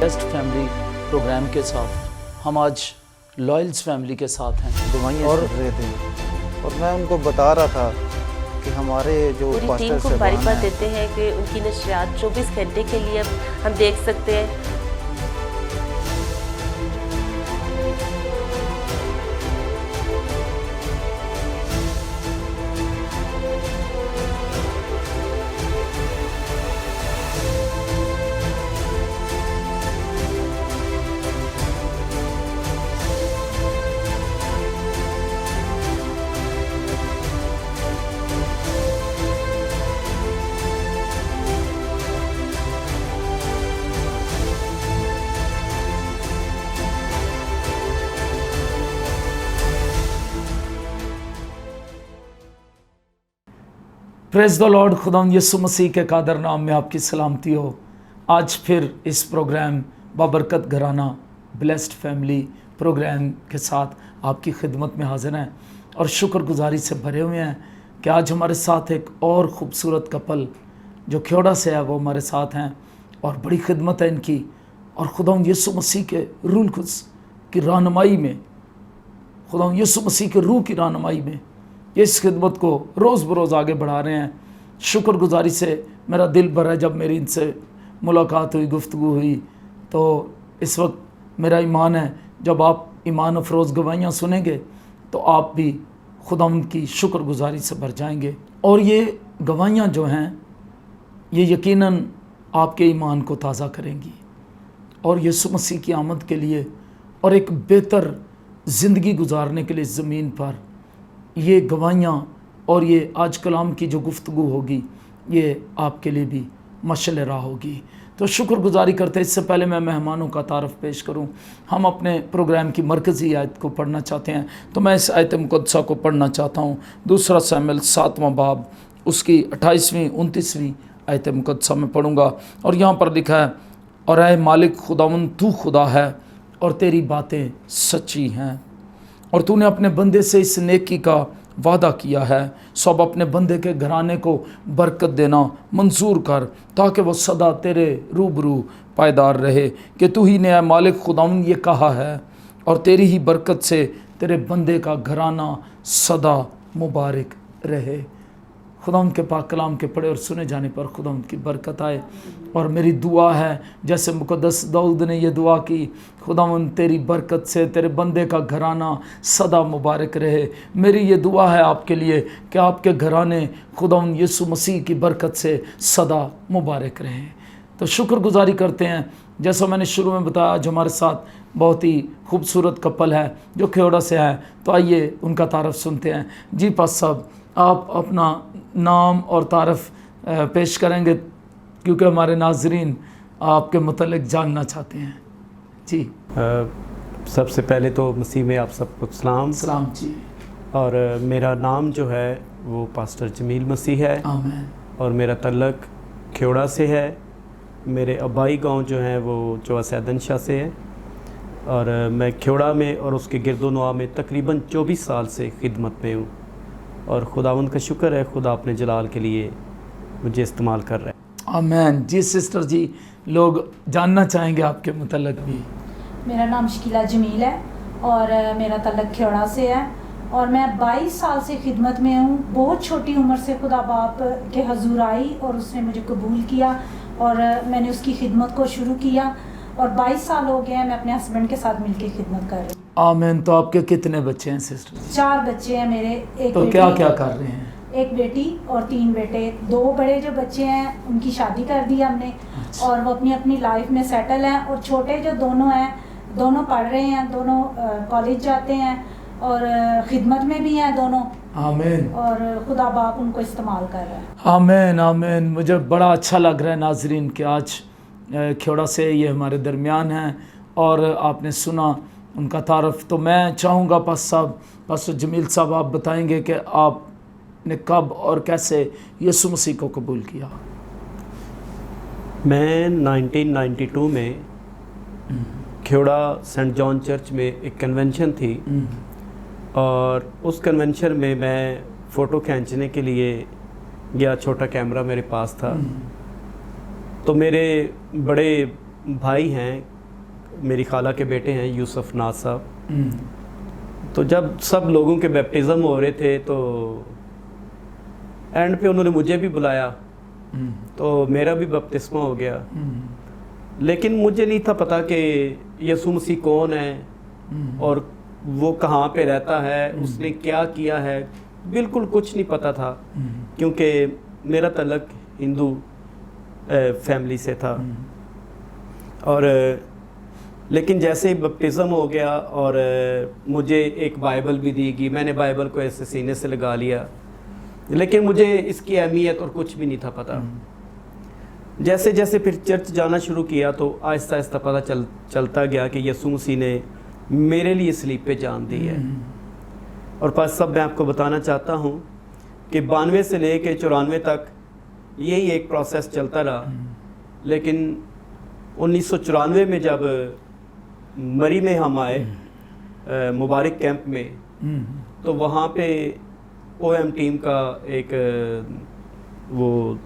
Best family programme के साथ हम आज लॉयल्स फैमिली के साथ हैं। दवाइयाँ चल रहे थे और मैं उनको बता रहा था कि हमारे जो पूरी टीम पास्टर को बारी बात हैं देते हैं कि उनकी नशरियात 24 घंटे के लिए हम देख सकते हैं। Praise the Lord. खुदावंद यीशु मसीह के कादर नाम में आपकी सलामती हो। आज फिर इस प्रोग्राम बाबरकत घराना ब्लेस्ड फैमिली प्रोग्राम के साथ आपकी खिदमत में हाजिर हैं और शुक्रगुजारी से भरे हुए हैं कि आज हमारे साथ एक और ख़ूबसूरत कपल जो खेड़ा से है वो हमारे साथ हैं और बड़ी खिदमत है इनकी। और खुदावंद यीशु मसीह के रूल खुद की रहनुमाई में, खुदावंद यीशु मसीह के रूह की रहनुमाई में ये इस खिदमत को रोज़ बरोज़ आगे बढ़ा रहे हैं। शुक्रगुजारी से मेरा दिल भरा जब मेरी इनसे मुलाकात हुई, गुफ्तगू हुई, तो इस वक्त मेरा ईमान है जब आप ईमान अफरोज़ गवाहियाँ सुनेंगे तो आप भी खुदावंद की शुक्रगुजारी से भर जाएंगे। और ये गवाहियाँ जो हैं ये यकीनन आपके ईमान को ताज़ा करेंगी और यीशु मसीह की आमद के लिए और एक बेहतर ज़िंदगी गुजारने के लिए ज़मीन पर ये गवाहियाँ और ये आज कलाम की जो गुफ्तगू होगी ये आपके लिए भी मशअल राह होगी। तो शुक्रगुजारी करते हैं। इससे पहले मैं मेहमानों का तारफ़ पेश करूं, हम अपने प्रोग्राम की मरकज़ी आयत को पढ़ना चाहते हैं तो मैं इस आयत मुक़द्दसा को पढ़ना चाहता हूं। 2 शमूएल 7वां बाब उसकी 28वीं 29वीं आयत मुक़द्दसा में पढ़ूँगा। और यहाँ पर लिखा है, और ऐ मालिक खुदावंद तू खुदा है और तेरी बातें सच्ची हैं और तूने अपने बंदे से इस नेकी का वादा किया है, सो अब अपने बंदे के घराने को बरकत देना मंजूर कर ताकि वो सदा तेरे रूबरू पायदार रहे कि तू ही ने मालिक खुदावंद ये कहा है और तेरी ही बरकत से तेरे बंदे का घराना सदा मुबारक रहे। खुदावंद के पाक कलाम के पढ़े और सुने जाने पर खुदावंद की बरकत आए। और मेरी दुआ है जैसे मुक़द्दस दाऊद ने ये दुआ की, खुदावंद तेरी बरकत से तेरे बंदे का घराना सदा मुबारक रहे। मेरी ये दुआ है आपके लिए कि आपके घराने खुदावंद यीशु मसीह की बरकत से सदा मुबारक रहे। तो शुक्रगुजारी करते हैं। जैसा मैंने शुरू में बताया आज हमारे साथ बहुत ही खूबसूरत कपल है जो खेड़ा से है, तो आइए उनका तारफ़ सुनते हैं। जी पास साहब, आप अपना नाम और तारफ़ पेश करेंगे क्योंकि हमारे नाज़रीन आपके मुतल्लिक़ जानना चाहते हैं। जी सबसे पहले तो मसीह में आप सबको सलाम जी। और मेरा नाम जो है वो पास्टर जमील मसीह है। आमीन। और मेरा तल्लक खेड़ा से है। मेरे अब्बाई गांव जो है वो चौवा सैदन शाह से है और मैं खेड़ा में और उसके गिरदोनवा में तकरीबन 24 साल से खिदमत में हूँ और खुदावंद का शुक्र है, खुदा अपने जलाल के लिए मुझे इस्तेमाल कर रहा है। आमीन। जी सिस्टर जी, लोग जानना चाहेंगे आपके मुतल्लिक़ भी। मेरा नाम शकीला जमील है और मेरा तल्लक खेड़ा से है और मैं 22 साल से खिदमत में हूँ। बहुत छोटी उम्र से खुदा बाप के हजूर आई और उसने मुझे कबूल किया और मैंने उसकी खिदमत को शुरू किया और 22 साल हो गए हैं मैं अपने हस्बैंड के साथ मिलकर खिदमत कर रही हूँ। आमीन। तो आपके कितने बच्चे हैं सिस्टर? 4 बच्चे हैं मेरे। एक तो क्या क्या कर रहे हैं? एक बेटी और 3 बेटे। 2 बड़े जो बच्चे हैं उनकी शादी कर दी हमने और वो अपनी अपनी लाइफ में सेटल हैं और छोटे जो दोनों हैं दोनों पढ़ रहे हैं, दोनों कॉलेज जाते हैं और खिदमत में भी हैं दोनों। आमीन। और खुदा बाप उनको इस्तेमाल कर रहा है। आमीन आमीन। मुझे बड़ा अच्छा लग रहा है नाजरीन कि आज खेड़ा से ये हमारे दरमियान हैं और आपने सुना उनका तारफ़। तो मैं चाहूँगा पास्टर जमील साहब आप बताएंगे कि आपने कब और कैसे यीशु मसीह को कबूल किया? मैं 1992 में खेड़ा सेंट जॉन चर्च में एक कन्वेंशन थी और उस कन्वेंशन में मैं फ़ोटो खींचने के लिए गया। छोटा कैमरा मेरे पास था तो मेरे बड़े भाई हैं मेरी खाला के बेटे हैं यूसुफ नाज साहब। तो जब सब लोगों के बैप्टिज़म हो रहे थे तो एंड पे उन्होंने मुझे भी बुलाया, तो मेरा भी बपतिस्मा हो गया। लेकिन मुझे नहीं था पता कि यीशु मसीह कौन है और वो कहाँ पे रहता है, उसने क्या किया है, बिल्कुल कुछ नहीं पता था, क्योंकि मेरा तल्लक हिंदू फैमिली से था। और लेकिन जैसे ही बपटिज़म हो गया और मुझे एक बाइबल भी दी गई, मैंने बाइबल को ऐसे सीने से लगा लिया, लेकिन मुझे इसकी अहमियत और कुछ भी नहीं था पता। जैसे जैसे फिर चर्च जाना शुरू किया तो आहिस्ता आहिस्ता पता चलता गया कि यीशु मसीह ने मेरे लिए सलीब पे जान दी है। और पास सब मैं आपको बताना चाहता हूँ कि 92 से लेकर 94 तक यही एक प्रोसेस चलता रहा। लेकिन 1994 में जब मरी में हम आए मुबारक कैंप में, तो वहाँ पे OM टीम का एक वो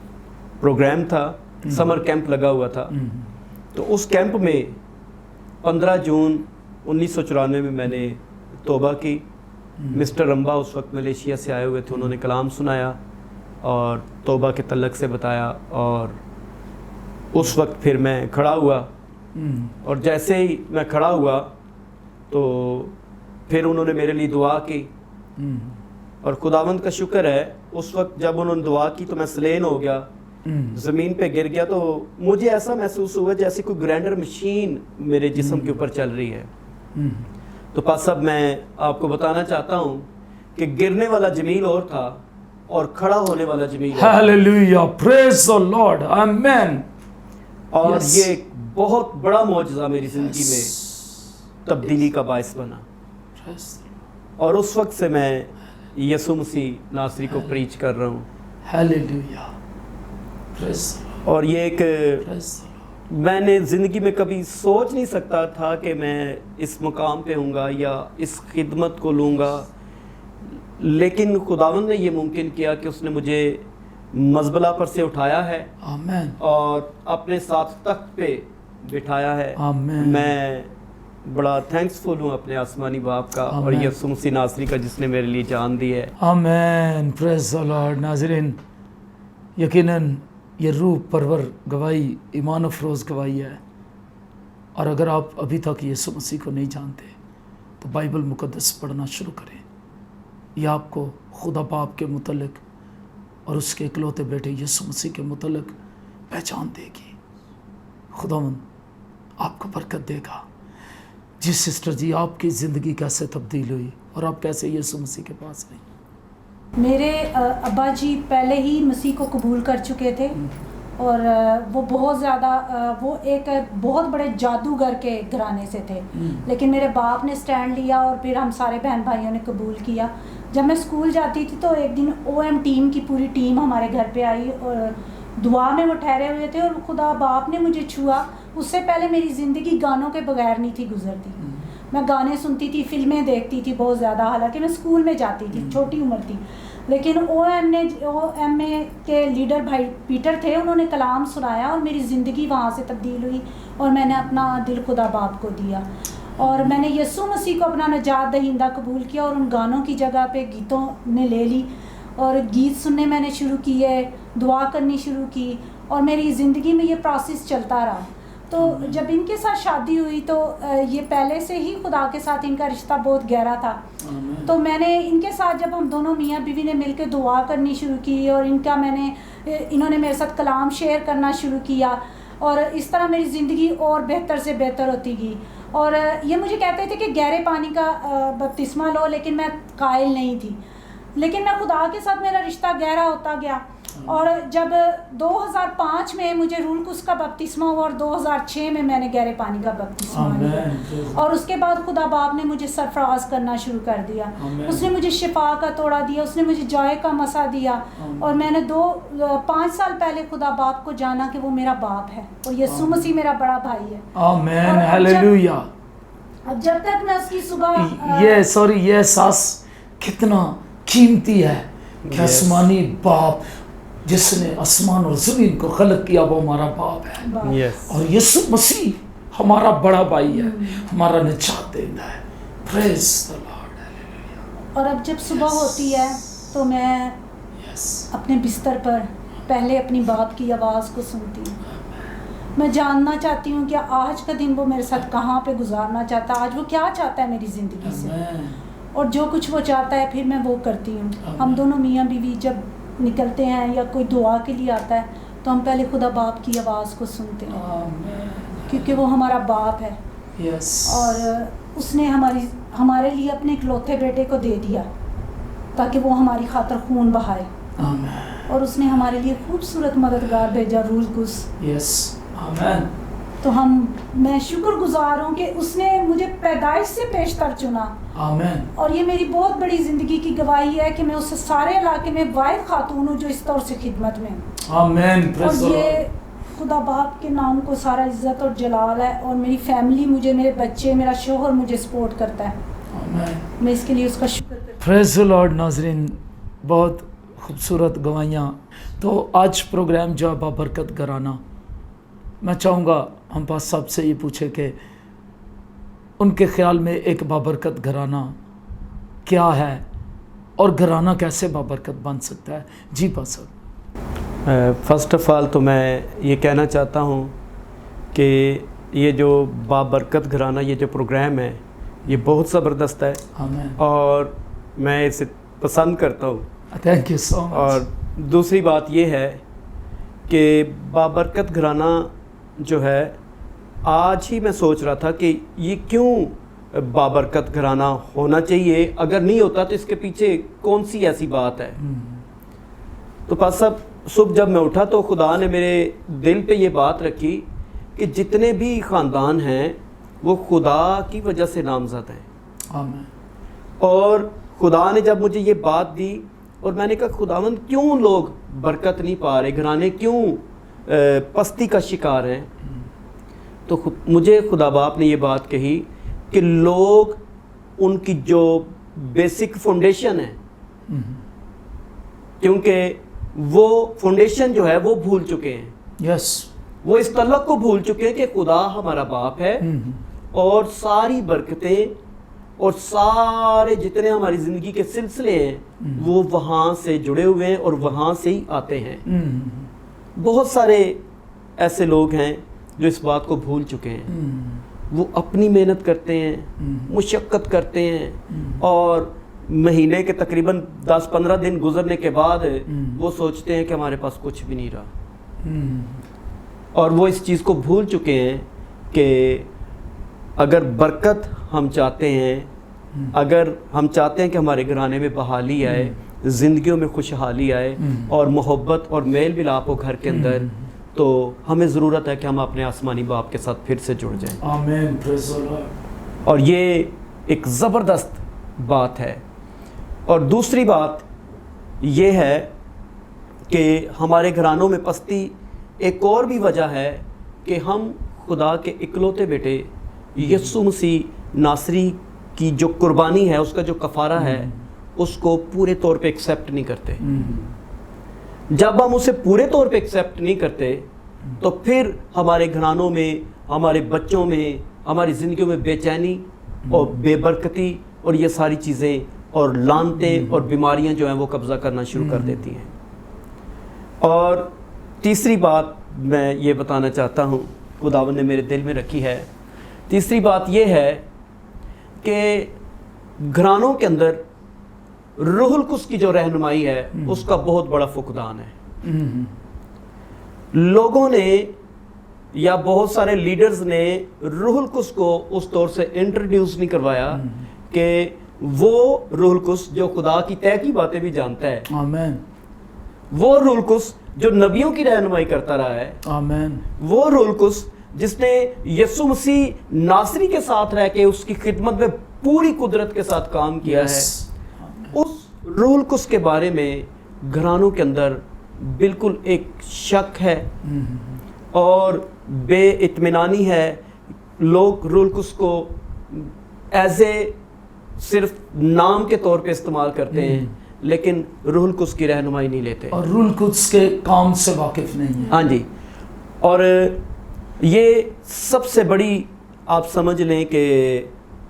प्रोग्राम था, समर कैंप लगा हुआ था। तो उस कैंप में 15 जून 1994 में मैंने तौबा की। मिस्टर रंबा उस वक्त मलेशिया से आए हुए थे, उन्होंने कलाम सुनाया और तौबा के तल्लक से बताया। और उस वक्त फिर मैं खड़ा हुआ, और जैसे ही मैं खड़ा हुआ तो फिर उन्होंने मेरे लिए दुआ की। और खुदावंद का शुक्र है, उस वक्त जब उन्होंने दुआ की तो मैं स्लेन हो गया, ज़मीन पे गिर गया। तो मुझे ऐसा महसूस हुआ जैसे कोई ग्राइंडर मशीन मेरे जिस्म के ऊपर चल रही है। तो पास अब मैं आपको बताना चाहता हूँ कि गिरने वाला जमील और था और खड़ा होने वाला जमील और था। हालेलुया, प्रेज द लॉर्ड, आमेन। और Yes. ये एक बहुत बड़ा मौजज़ा मेरी ज़िंदगी में तब्दीली का बायस बना। और उस वक्त से मैं यीशु मसीह नासरी को प्रीच कर रहा हूँ। हालेलुया, प्रेज और ये एक प्रेज मैंने ज़िंदगी में कभी सोच नहीं सकता था कि मैं इस मुकाम पे हूँगा या इस खिदमत को लूँगा, लेकिन खुदावंद ने ये मुमकिन किया कि उसने मुझे मज़बला पर से उठाया है आमेन, और अपने साथ तख्त पे बिठाया है। आमेन। मैं बड़ा थैंक्सफुल हूँ अपने आसमानी बाप का और आमेन। यीशु मसीह नासरी का जिसने मेरे लिए जान दी है। आमेन, प्रेज द लॉर्ड। नाज़रीन, यकीनन ये रूह परवर गवाही, ईमान अफरोज़ गवाही है। और अगर आप अभी तक यीशु मसीह को नहीं जानते तो बाइबल मुकद्दस पढ़ना शुरू करें। यह आपको खुदा बाप के मुतल्लिक और उसके इकलौते बेटे यीशु मसीह के मुतल्लिक पहचान देगी। खुदावंद आपको बरकत देगा। जी सिस्टर जी, आपकी ज़िंदगी कैसे तब्दील हुई और आप कैसे यीशु मसीह के पास आई? मेरे अब्बा जी पहले ही मसीह को कबूल कर चुके थे और वो बहुत ज़्यादा वो एक बहुत बड़े जादूगर के घराने से थे। लेकिन मेरे बाप ने स्टैंड लिया और फिर हम सारे बहन भाइयों ने कबूल किया। जब मैं स्कूल जाती थी तो एक दिन OM टीम की पूरी टीम हमारे घर पे आई और दुआ में वो ठहरे हुए थे और खुदा बाप ने मुझे छुआ। उससे पहले मेरी ज़िंदगी गानों के बगैर नहीं थी गुजरती। मैं गाने सुनती थी, फिल्में देखती थी बहुत ज़्यादा, हालांकि मैं स्कूल में जाती थी, छोटी उम्र थी। लेकिन OM के लीडर भाई पीटर थे, उन्होंने कलाम सुनाया और मेरी ज़िंदगी वहाँ से तब्दील हुई और मैंने अपना दिल खुदा बाप को दिया और मैंने यीशु मसीह को अपना नजात दहिंदा कबूल किया और उन गानों की जगह पे गीतों ने ले ली और गीत सुनने मैंने शुरू किए, दुआ करनी शुरू की और मेरी ज़िंदगी में ये प्रोसेस चलता रहा। तो जब इनके साथ शादी हुई तो ये पहले से ही खुदा के साथ इनका रिश्ता बहुत गहरा था। तो मैंने इनके साथ जब हम दोनों मियाँ बीवी ने मिलकर दुआ करनी शुरू की और इन्होंने मेरे साथ कलाम शेयर करना शुरू किया और इस तरह मेरी ज़िंदगी और बेहतर से बेहतर होती गई। और ये मुझे कहते थे कि गहरे पानी का बपतिस्मा लो, लेकिन मैं कायल नहीं थी। लेकिन मैं खुदा के साथ मेरा रिश्ता गहरा होता गया और जब 2005 में मुझे रूल कुस का बपतिस्मा हुआ और 2006 में मैंने गहरे पानी का बपतिस्मा लिया और उसके बाद खुदा बाप ने मुझे सरफराज करना शुरू कर दिया। उसने मुझे शिफा का तोड़ा दिया, उसने मुझे जॉय का मसा दिया और मैंने 5 साल पहले खुदा बाप को जाना कि वो मेरा बाप है और यीशु मसीह मेरा बड़ा भाई है। आमेन, हालेलुया। अब जब तक मैं उसकी सुबह ये एहसास कितना कीमती है कि आसमानी बाप जिसने आसमान और ज़मीन को खलक किया वो हमारा बाप है। यस। और यीशु मसीह हमारा बड़ा भाई है, हमारा निजात देता है। Praise the Lord. और अब जब सुबह होती है तो मैं अपने बिस्तर पर पहले अपनी बाप की आवाज़ को सुनती हूँ। मैं जानना चाहती हूँ कि आज का दिन वो मेरे साथ कहाँ पे गुजारना चाहता है, आज वो क्या चाहता है मेरी ज़िंदगी से, और जो कुछ वो चाहता है फिर मैं वो करती हूँ। हम दोनों मियाँ बीवी जब निकलते हैं या कोई दुआ के लिए आता है तो हम पहले खुदा बाप की आवाज़ को सुनते हैं, क्योंकि वो हमारा बाप है। और उसने हमारे लिए अपने इकलौते बेटे को दे दिया ताकि वो हमारी खातर खून बहाए, और उसने हमारे लिए खूबसूरत मददगार भेजा, रूल कुस। तो मैं शुक्रगुजार हूँ कि उसने मुझे पैदाइश से पेशतर चुना। और ये मेरी बहुत बड़ी ज़िंदगी की गवाही है कि मैं उससे सारे इलाके में वाहिद खातून हूँ जो इस तौर से खिदमत में हूँ। और ये खुदा बाप के नाम को सारा इज्जत और जलाल है, और मेरी फैमिली मुझे, मेरे बच्चे, मेरा शोहर मुझे सपोर्ट करता है। मैं इसके लिए उसका शुक्र करती हूँ। Praise the Lord. नाज़रीन, बहुत खूबसूरत गवाहियाँ। तो आज प्रोग्राम जो है बाबरकत घराना, मैं चाहूँगा हम पास साहब से ये पूछे कि उनके ख़्याल में एक बाबरकत घराना क्या है और घराना कैसे बाबरकत बन सकता है। जी पास साहब। फ़र्स्ट ऑफ़ ऑल तो मैं ये कहना चाहता हूँ कि ये जो बाबरकत घराना, ये जो प्रोग्राम है, ये बहुत ज़बरदस्त है। आमीन। और मैं इसे पसंद करता हूँ। Thank you so much. और दूसरी बात ये है कि बाबरकत घराना जो है, आज ही मैं सोच रहा था कि ये क्यों बाबरकत घराना होना चाहिए, अगर नहीं होता तो इसके पीछे कौन सी ऐसी बात है। तो पास साहब, सुबह जब मैं उठा तो खुदा ने मेरे दिल पे ये बात रखी कि जितने भी ख़ानदान हैं वो खुदा की वजह से नामज़द हैं। आमीन। और खुदा ने जब मुझे ये बात दी और मैंने कहा खुदावंद क्यों लोग बरकत नहीं पा रहे, घराने क्यों पस्ती का शिकार हैं, तो मुझे खुदा बाप ने ये बात कही कि लोग उनकी जो बेसिक फाउंडेशन है, क्योंकि वो फाउंडेशन जो है वो भूल चुके हैं। यस। वो इस तलक को भूल चुके हैं कि खुदा हमारा बाप है और सारी बरकतें और सारे जितने हमारी ज़िंदगी के सिलसिले हैं वो वहाँ से जुड़े हुए हैं और वहाँ से ही आते हैं। बहुत सारे ऐसे लोग हैं जो इस बात को भूल चुके हैं। वो अपनी मेहनत करते हैं, मुशक्क़त करते हैं, और महीने के तकरीबन 10-15 दिन गुजरने के बाद वो सोचते हैं कि हमारे पास कुछ भी नहीं रहा। और वो इस चीज़ को भूल चुके हैं कि अगर बरकत हम चाहते हैं, अगर हम चाहते हैं कि हमारे घराने में बहाली आए, ज़िंदगियों में खुशहाली आए और मोहब्बत और मेल मिलाप हो घर के अंदर, तो हमें ज़रूरत है कि हम अपने आसमानी बाप के साथ फिर से जुड़ जाएं। आमीन। Praise the Lord. और ये एक ज़बरदस्त बात है। और दूसरी बात ये है कि हमारे घरानों में पस्ती एक और भी वजह है कि हम खुदा के इकलौते बेटे यीशु मसीह नासरी की जो कुर्बानी है, उसका जो कफ़ारा है, उसको पूरे तौर पे एक्सेप्ट नहीं करते। जब हम उसे पूरे तौर पे एक्सेप्ट नहीं करते तो फिर हमारे घरानों में, हमारे बच्चों में, हमारी ज़िंदगियों में बेचैनी और बेबरकती और ये सारी चीज़ें और लानतें और बीमारियां जो हैं वो कब्ज़ा करना शुरू कर देती हैं। और तीसरी बात मैं ये बताना चाहता हूँ, खुदावंद ने मेरे दिल में रखी है। तीसरी बात ये है कि घरानों के अंदर रूहुल कुद्स की जो रहनुमाई है उसका बहुत बड़ा फुकदान है। लोगों ने या बहुत सारे लीडर्स ने रूहुल कुद्स को उस तौर से इंट्रोड्यूस नहीं करवाया कि वो रूहुल कुद्स जो खुदा की तय की बातें भी जानता है। आमीन। वो रूहुल कुद्स जो नबियों की रहनुमाई करता रहा है। आमीन। वो रूहुल कुद्स जिसने यीशु मसीह नासरी के साथ रह के उसकी खिदमत में पूरी कुदरत के साथ काम किया है। उस रूहुल कुद्स के बारे में घरानों के अंदर बिल्कुल एक शक है और बेइत्मीनानी है। लोग रूहुल कुद्स को एज ए सिर्फ नाम के तौर पे इस्तेमाल करते हैं, लेकिन रूहुल कुद्स की रहनुमाई नहीं लेते और रूहुल कुद्स के काम से वाकिफ नहीं है। हाँ जी। और یہ سب سے بڑی آپ سمجھ لیں کہ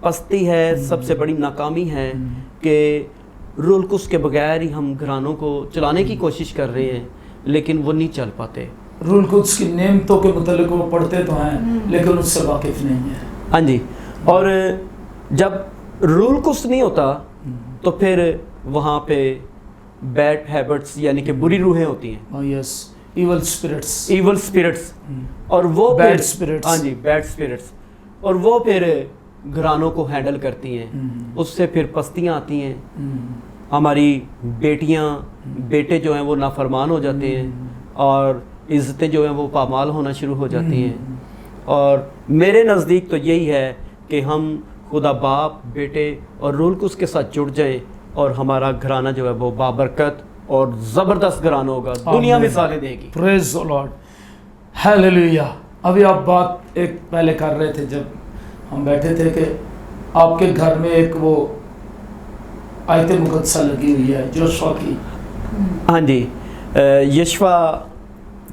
پستی ہے، سب سے بڑی ناکامی ہے کہ رول القدس کے بغیر ہی ہم گھرانوں کو چلانے کی کوشش کر رہے ہیں لیکن وہ نہیں چل پاتے. روح القدس کی نعمتوں کے متعلق وہ پڑھتے تو ہیں لیکن اس سے واقف نہیں ہیں. ہاں جی، اور جب رول القدس نہیں ہوتا تو پھر وہاں پہ بیڈ ہیبٹس یعنی کہ بری روحیں ہوتی ہیں. یس، ایول اسپرٹس. ایول اسپرٹس، اور وہ Bad spirits. ہاں جی، بیڈ اسپرٹس، اور وہ پھر گھرانوں کو ہینڈل کرتی ہیں. اس سے پھر پستیاں آتی ہیں. ہماری بیٹیاں بیٹے جو ہیں وہ نافرمان ہو جاتے ہیں اور عزتیں جو ہیں وہ پامال ہونا شروع ہو جاتی ہیں. اور میرے نزدیک تو یہی ہے کہ ہم خدا باپ، بیٹے اور روح القدس کے ساتھ جڑ جائیں اور ہمارا گھرانہ جو ہے وہ بابرکت اور زبردست گھرانہ ہوگا، دنیا مثالیں دے گی. پریز دی لارڈ، ہیلیلویا. ابھی آپ بات ایک پہلے کر رہے تھے جب ہم بیٹھے تھے کہ آپ کے گھر میں ایک وہ آیت مقدسہ لگی ہوئی ہے جوشوا کی. ہاں جی، یشوا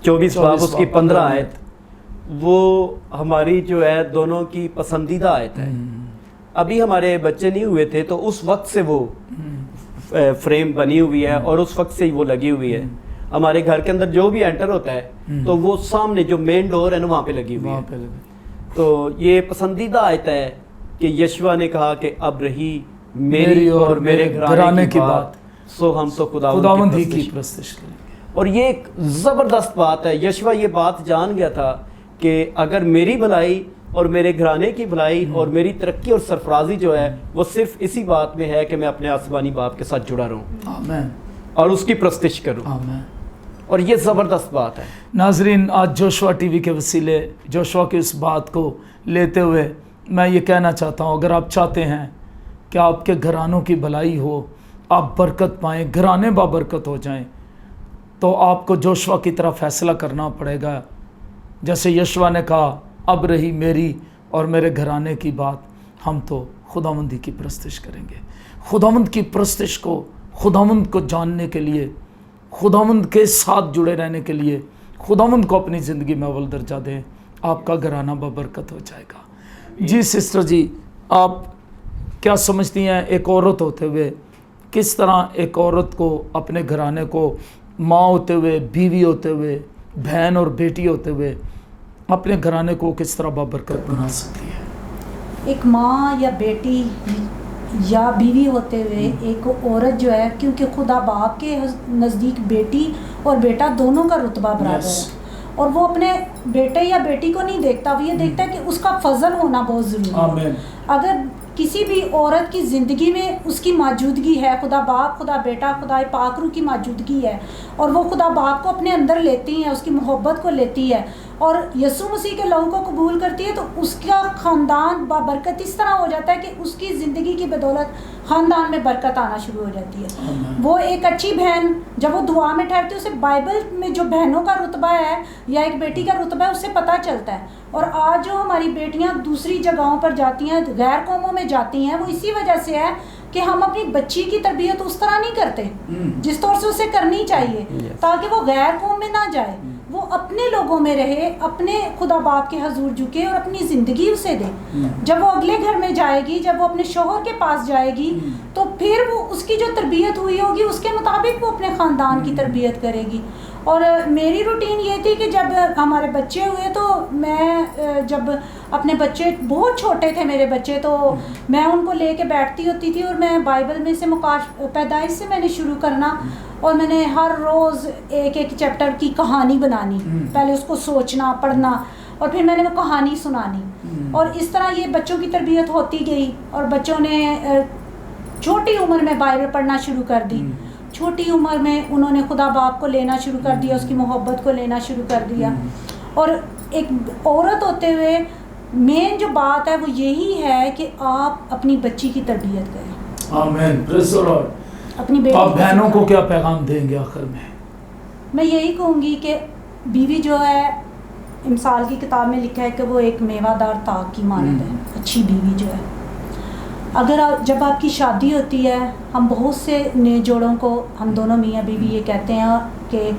24 باب اس کی 15 آیت، وہ ہماری جو ہے دونوں کی پسندیدہ آیت ہے. ابھی ہمارے بچے نہیں ہوئے تھے تو اس وقت سے وہ فریم بنی ہوئی ہے اور اس وقت سے ہی وہ لگی ہوئی ہے. ہمارے گھر کے اندر جو بھی انٹر ہوتا ہے تو وہ سامنے جو مین ڈور ہے نا وہاں پہ لگی ہوئی ہے. تو یہ پسندیدہ آیت ہے کہ یشوا نے کہا کہ اب رہی میری اور میرے گھرانے کی بات، سو ہم تو خداوند ہی کی پرستش کریں گے. اور یہ ایک زبردست بات ہے. یشوا یہ بات جان گیا تھا کہ اگر میری بھلائی اور میرے گھرانے کی بھلائی اور میری ترقی اور سرفرازی جو ہے وہ صرف اسی بات میں ہے کہ میں اپنے آسمانی باپ کے ساتھ جڑا رہوں آمین اور اس کی پرستش کروں. آمین. اور یہ زبردست بات ہے. ناظرین، آج جوشوا ٹی وی کے وسیلے جوشوا کی اس بات کو لیتے ہوئے میں یہ کہنا چاہتا ہوں، اگر آپ چاہتے ہیں کہ آپ کے گھرانوں کی بھلائی ہو، آپ برکت پائیں، گھرانے بابرکت ہو جائیں، تو آپ کو جوشوا کی طرح فیصلہ کرنا پڑے گا. جیسے یشوا نے کہا اب رہی میری اور میرے گھرانے کی بات، ہم تو خداوندی کی پرستش کریں گے. خداوند کی پرستش کو، خداوند کو جاننے کے لیے، خداوند کے ساتھ جڑے رہنے کے لیے خداوند کو اپنی زندگی میں اول درجہ دیں، آپ کا گھرانہ بابرکت ہو جائے گا. جی سسٹر جی، آپ کیا سمجھتی ہیں ایک عورت ہوتے ہوئے کس طرح ایک عورت کو اپنے گھرانے کو ماں ہوتے ہوئے، بیوی ہوتے ہوئے، بہن اور بیٹی ہوتے ہوئے اپنے گھرانے کو کس طرح بابرکت بنا سکتی ہے؟ ایک ماں یا بیٹی یا بیوی ہوتے ہوئے ایک عورت جو ہے، کیونکہ خدا باپ کے نزدیک بیٹی اور بیٹا دونوں کا رتبہ برابر ہے، اور وہ اپنے بیٹے یا بیٹی کو نہیں دیکھتا، وہ یہ دیکھتا ہے کہ اس کا فضل ہونا بہت ضروری ہے. آمین. اگر کسی بھی عورت کی زندگی میں اس کی موجودگی ہے، خدا باپ، خدا بیٹا، خدا پاک روح کی موجودگی ہے، اور وہ خدا باپ کو اپنے اندر لیتی ہیں، اس کی محبت کو لیتی ہے اور یسوع مسیح کے لہو کو قبول کرتی ہے، تو اس کا خاندان بابرکت اس طرح ہو جاتا ہے کہ اس کی زندگی کی بدولت خاندان میں برکت آنا شروع ہو جاتی ہے. وہ ایک اچھی بہن جب وہ دعا میں ٹھہرتی ہے، اسے بائبل میں جو بہنوں کا رتبہ ہے یا ایک بیٹی کا رتبہ ہے اس سے پتہ چلتا ہے. اور آج جو ہماری بیٹیاں دوسری جگہوں پر جاتی ہیں، غیر قوموں میں جاتی ہیں، وہ اسی وجہ سے ہے کہ ہم اپنی بچی کی تربیت اس طرح نہیں کرتے جس طور سے اسے کرنی چاہیے، تاکہ وہ غیر قوم میں نہ جائے، وہ اپنے لوگوں میں رہے، اپنے خدا باپ کے حضور جھکے اور اپنی زندگی اسے دے. جب وہ اگلے گھر میں جائے گی، جب وہ اپنے شوہر کے پاس جائے گی، تو پھر وہ اس کی جو تربیت ہوئی ہوگی اس کے مطابق وہ اپنے خاندان کی تربیت کرے گی. اور میری روٹین یہ تھی کہ جب ہمارے بچے ہوئے تو میں جب اپنے بچے بہت چھوٹے تھے میرے بچے، تو میں ان کو لے کے بیٹھتی ہوتی تھی اور میں بائبل میں سے پیدائش سے میں نے شروع کرنا، اور میں نے ہر روز ایک ایک چیپٹر کی کہانی بنانی، پہلے اس کو سوچنا، پڑھنا، اور پھر میں نے وہ کہانی سنانی. اور اس طرح یہ بچوں کی تربیت ہوتی گئی اور بچوں نے چھوٹی عمر میں بائبل پڑھنا شروع کر دی. چھوٹی عمر میں انہوں نے خدا باپ کو لینا شروع کر دیا، اس کی محبت کو لینا شروع کر دیا. اور ایک عورت ہوتے ہوئے مین جو بات ہے وہ یہی ہے کہ آپ اپنی بچی کی تربیت کریں. آمین. پریز دی لارڈ. اپنی بیٹی آپ بہنوں کو کیا پیغام دیں گے آخر میں؟ میں یہی کہوں گی کہ بیوی جو ہے، امثال کی کتاب میں لکھا ہے کہ وہ ایک میوہ دار تاک کی مانند ہے. اچھی بیوی جو ہے، اگر جب آپ کی شادی ہوتی ہے، ہم بہت سے نئے جوڑوں کو، ہم دونوں میاں بیوی یہ کہتے ہیں کہ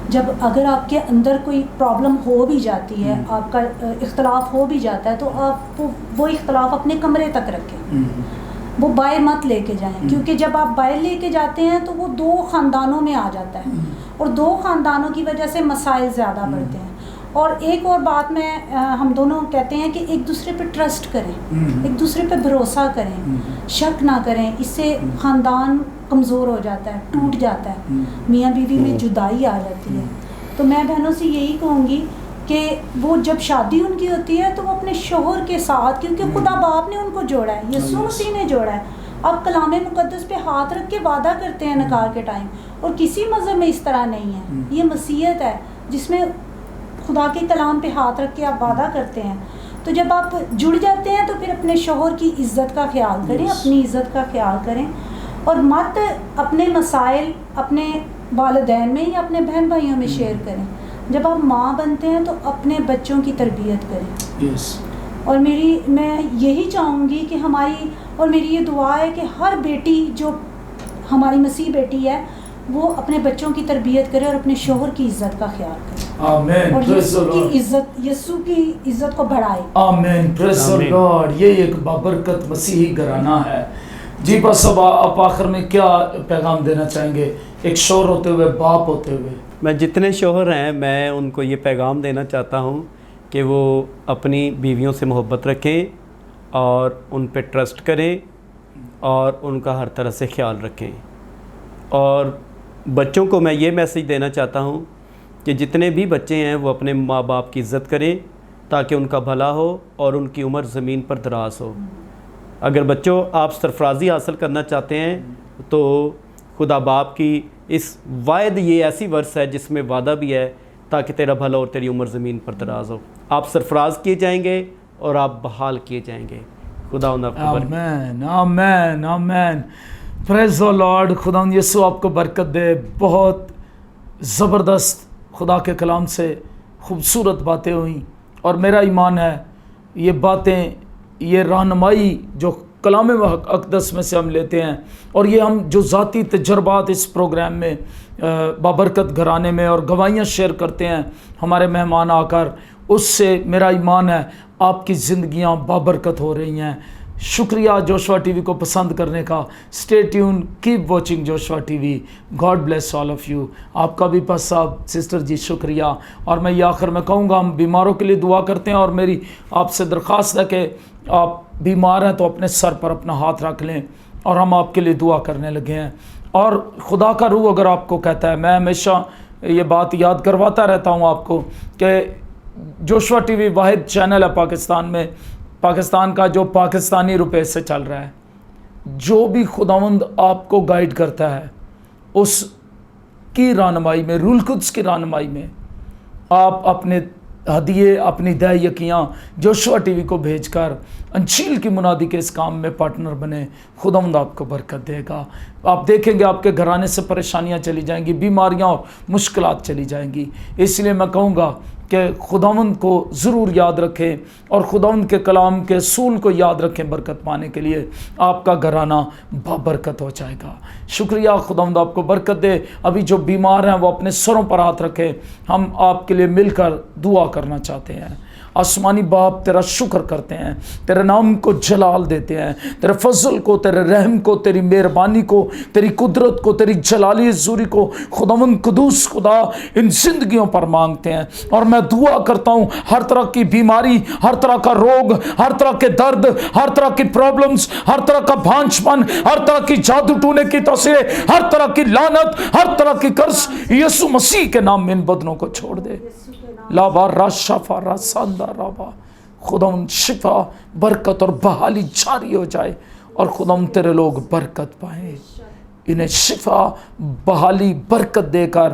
جب اگر آپ کے اندر کوئی پرابلم ہو بھی جاتی ہے, آپ کا اختلاف ہو بھی جاتا ہے, تو آپ وہ اختلاف اپنے کمرے تک رکھیں, وہ باہر مت لے کے جائیں, کیونکہ جب آپ باہر لے کے جاتے ہیں تو وہ 2 خاندانوں میں آ جاتا ہے, اور 2 خاندانوں کی وجہ سے مسائل زیادہ بڑھتے ہیں. اور ایک اور بات میں ہم دونوں کہتے ہیں کہ ایک دوسرے پہ ٹرسٹ کریں, ایک دوسرے پہ بھروسہ کریں, شک نہ کریں. اس سے خاندان کمزور ہو جاتا ہے, ٹوٹ جاتا ہے, میاں بیوی میں جدائی آ جاتی ہے. تو میں بہنوں سے یہی کہوں گی کہ وہ جب شادی ان کی ہوتی ہے تو وہ اپنے شوہر کے ساتھ, کیونکہ خدا باپ نے ان کو جوڑا ہے, یسوع مسیح نے جوڑا ہے. آپ کلام مقدس پہ ہاتھ رکھ کے وعدہ کرتے ہیں نکاح کے ٹائم, اور کسی مذہب میں اس طرح نہیں ہے. یہ مسیحیت ہے جس میں خدا کے کلام پہ ہاتھ رکھ کے آپ وعدہ کرتے ہیں. تو جب آپ جڑ جاتے ہیں تو پھر اپنے شوہر کی عزت کا خیال کریں, اپنی عزت کا خیال کریں, اور مت اپنے مسائل اپنے والدین میں یا اپنے بہن بھائیوں میں شیئر کریں. جب آپ ماں بنتے ہیں تو اپنے بچوں کی تربیت کریں. اور میں یہی چاہوں گی کہ ہماری, اور میری یہ دعا ہے کہ ہر بیٹی جو ہماری مسیح بیٹی ہے وہ اپنے بچوں کی تربیت کرے اور اپنے شوہر کی عزت کا خیال کرے. آمین. اور یسوع کی عزت کو بڑھائے. آمین. پریز دی لارڈ. یہ ایک بابرکت مسیحی گھرانہ ہے. جی بس اب آپ آخر میں کیا پیغام دینا چاہیں گے, ایک شوہر ہوتے ہوئے, باپ ہوتے ہوئے؟ میں جتنے شوہر ہیں میں ان کو یہ پیغام دینا چاہتا ہوں کہ وہ اپنی بیویوں سے محبت رکھیں اور ان پہ ٹرسٹ کریں اور ان کا ہر طرح سے خیال رکھیں. اور بچوں کو میں یہ میسج دینا چاہتا ہوں کہ جتنے بھی بچے ہیں وہ اپنے ماں باپ کی عزت کریں تاکہ ان کا بھلا ہو اور ان کی عمر زمین پر دراز ہو. اگر بچوں آپ سرفرازی حاصل کرنا چاہتے ہیں تو خدا باپ کی اس وعد, یہ ایسی ورس ہے جس میں وعدہ بھی ہے تاکہ تیرا بھلا اور تیری عمر زمین پر دراز ہو. آپ سرفراز کیے جائیں گے اور آپ بحال کیے جائیں گے. خدا آپ کو برکت. آمین آمین آمین. پریز دی لارڈ. خدا یسوع آپ کو برکت دے. بہت زبردست خدا کے کلام سے خوبصورت باتیں ہوئیں, اور میرا ایمان ہے یہ باتیں, یہ رہنمائی جو کلام اقدس میں سے ہم لیتے ہیں, اور یہ ہم جو ذاتی تجربات اس پروگرام میں بابرکت گھرانے میں اور گواہیاں شیئر کرتے ہیں ہمارے مہمان آ کر, اس سے میرا ایمان ہے آپ کی زندگیاں بابرکت ہو رہی ہیں. شکریہ جوشوا ٹی وی کو پسند کرنے کا. Stay tune, keep watching Joshua T V. God bless all of you. آپ کا بھی پس صاحب, سسٹر جی شکریہ. اور میں یہ آخر میں کہوں گا, ہم بیماروں کے لیے دعا کرتے ہیں, اور میری آپ سے درخواست ہے کہ آپ بیمار ہیں تو اپنے سر پر اپنا ہاتھ رکھ لیں اور ہم آپ کے لیے دعا کرنے لگے ہیں. اور خدا کا روح اگر آپ کو کہتا ہے, میں ہمیشہ یہ بات یاد کرواتا رہتا ہوں آپ کو کہ جوشوا ٹی وی واحد چینل ہے پاکستان میں, پاکستان کا, جو پاکستانی روپے سے چل رہا ہے. جو بھی خداوند آپ کو گائیڈ کرتا ہے اس کی رہنمائی میں, روح القدس کی رہنمائی میں, آپ اپنے ہدیے, اپنی دہ یقیاں جوشوا ٹی وی کو بھیج کر انجیل کی منادی کے اس کام میں پارٹنر بنے. خداوند آپ کو برکت دے گا. آپ دیکھیں گے آپ کے گھرانے سے پریشانیاں چلی جائیں گی, بیماریاں اور مشکلات چلی جائیں گی. اس لیے میں کہوں گا کہ خداوند کو ضرور یاد رکھیں اور خداوند کے کلام کے اصول کو یاد رکھیں. برکت پانے کے لیے آپ کا گھرانہ بابرکت ہو جائے گا. شکریہ. خداوند آپ کو برکت دے. ابھی جو بیمار ہیں وہ اپنے سروں پر ہاتھ رکھیں. ہم آپ کے لیے مل کر دعا کرنا چاہتے ہیں. آسمانی باپ تیرا شکر کرتے ہیں, تیرے نام کو جلال دیتے ہیں, تیرے فضل کو, تیرے رحم کو, تیری مہربانی کو, تیری قدرت کو, تیری جلالی حضوری کو خداوند قدوس خدا ان زندگیوں پر مانگتے ہیں. اور میں دعا کرتا ہوں ہر طرح کی بیماری, ہر طرح کا روگ, ہر طرح کے درد, ہر طرح کی پرابلمز, ہر طرح کا بھانچ پن, ہر طرح کی جادو ٹونے کی تاثیریں, ہر طرح کی لعنت, ہر طرح کی قرض یسوع مسیح کے نام میں ان بدنوں کو چھوڑ دے. لابا راشافا راساندا رابا. خداوند شفا, برکت اور بحالی جاری ہو جائے, اور خداوند تیرے لوگ برکت پائیں. انہیں شفا, بحالی, برکت دے کر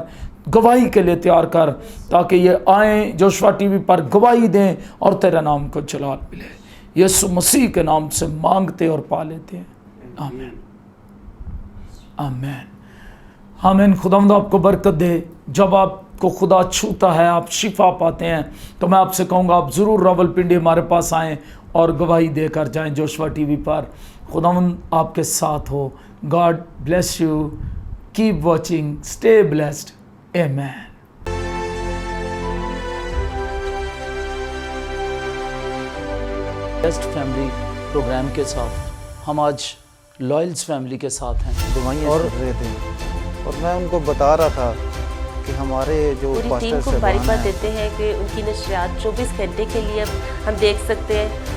گواہی کے لیے تیار کر, تاکہ یہ آئیں جوشوا ٹی وی پر گواہی دیں اور تیرے نام کو جلال ملے. یسوع مسیح کے نام سے مانگتے اور پا لیتے ہیں. آمین آمین آمین. خداوند آپ کو برکت دے. جب آپ کو خدا چھوتا ہے, آپ شفا پاتے ہیں, تو میں آپ سے کہوں گا آپ ضرور راولپنڈی ہمارے پاس آئیں اور گواہی دے کر جائیں جوشوا ٹی وی پر. خداوند آپ کے ساتھ ہو. God bless you. Keep watching. Stay blessed. آمین. بیسٹ فیملی پروگرام کے ساتھ ہم آج لائلز فیملی کے ساتھ ہیں دعائیں کر رہے تھے اور میں ان کو بتا رہا تھا کہ ہمارے جو پوری ٹیم پاسٹر کو صاحبان مبارکباد ہیں دیتے ہیں کہ ان کی نشریات 24 گھنٹے کے لیے ہم دیکھ سکتے ہیں